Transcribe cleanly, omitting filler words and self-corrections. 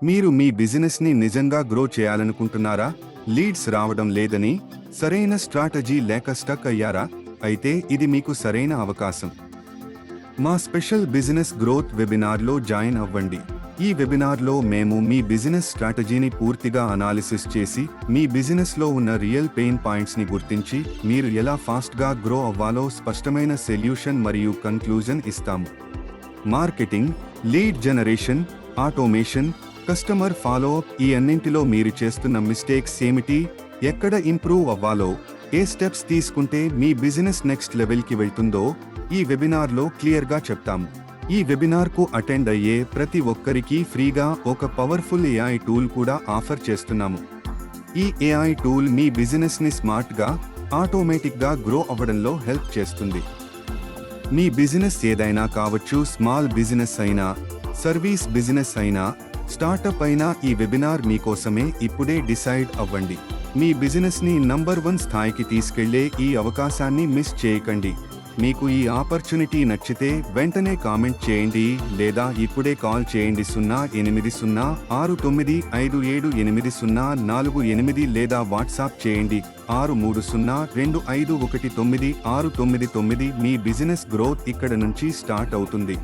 మీరు మీ బిజినెస్ని నిజంగా గ్రో చేయాలనుకుంటున్నారా? లీడ్స్ రావడం లేదని, సరైన స్ట్రాటజీ లేక స్టక్ అయ్యారా? అయితే ఇది మీకు సరైన అవకాశం. మా స్పెషల్ బిజినెస్ గ్రోత్ వెబినార్లో జాయిన్ అవ్వండి. ఈ వెబినార్లో మేము మీ బిజినెస్ స్ట్రాటజీని పూర్తిగా అనాలిసిస్ చేసి, మీ బిజినెస్లో ఉన్న రియల్ పెయిన్ పాయింట్స్ని గుర్తించి, మీరు ఎలా ఫాస్ట్గా గ్రో అవ్వాలో స్పష్టమైన సొల్యూషన్ మరియు కంక్లూజన్ ఇస్తాము. Marketing, lead generation, automation, customer follow up, ఈ అన్నింటిలో మీరు చేస్తున్న మిస్టేక్స్ ఏమిటి, ఎక్కడ ఇంప్రూవ్ అవ్వాలో, ఏ స్టెప్స్ తీసుకుంటే మీ బిజినెస్ నెక్స్ట్ లెవెల్కి వెళ్తుందో ఈ వెబినార్లో క్లియర్గా చెప్తాము. ఈ వెబినార్కు అటెండ్ అయ్యే ప్రతి ఒక్కరికి ఫ్రీగా ఒక పవర్ఫుల్ ఏఐ టూల్ కూడా ఆఫర్ చేస్తున్నాము. ఈ ఏఐ టూల్ మీ బిజినెస్ని స్మార్ట్గా, ఆటోమేటిక్గా గ్రో అవ్వడంలో హెల్ప్ చేస్తుంది. మీ బిజినెస్ ఏదైనా కావచ్చు, స్మాల్ బిజినెస్ అయినా, సర్వీస్ బిజినెస్ అయినా, స్టార్టప్ అయినా, ఈ వెబినార్ మీకోసమే. ఇప్పుడే డిసైడ్ అవ్వండి. మీ బిజినెస్ని నంబర్ 1 స్థాయికి తీసుకెళ్లే ఈ అవకాశాన్ని మిస్ చేయకండి. మీకు ఈ ఆపర్చునిటీ నచ్చితే వెంటనే కామెంట్ చేయండి లేదా ఇప్పుడే కాల్ చేయండి 080695788048 లేదా వాట్సాప్ చేయండి 6302519699. మీ బిజినెస్ గ్రోత్ ఇక్కడ నుంచి స్టార్ట్ అవుతుంది.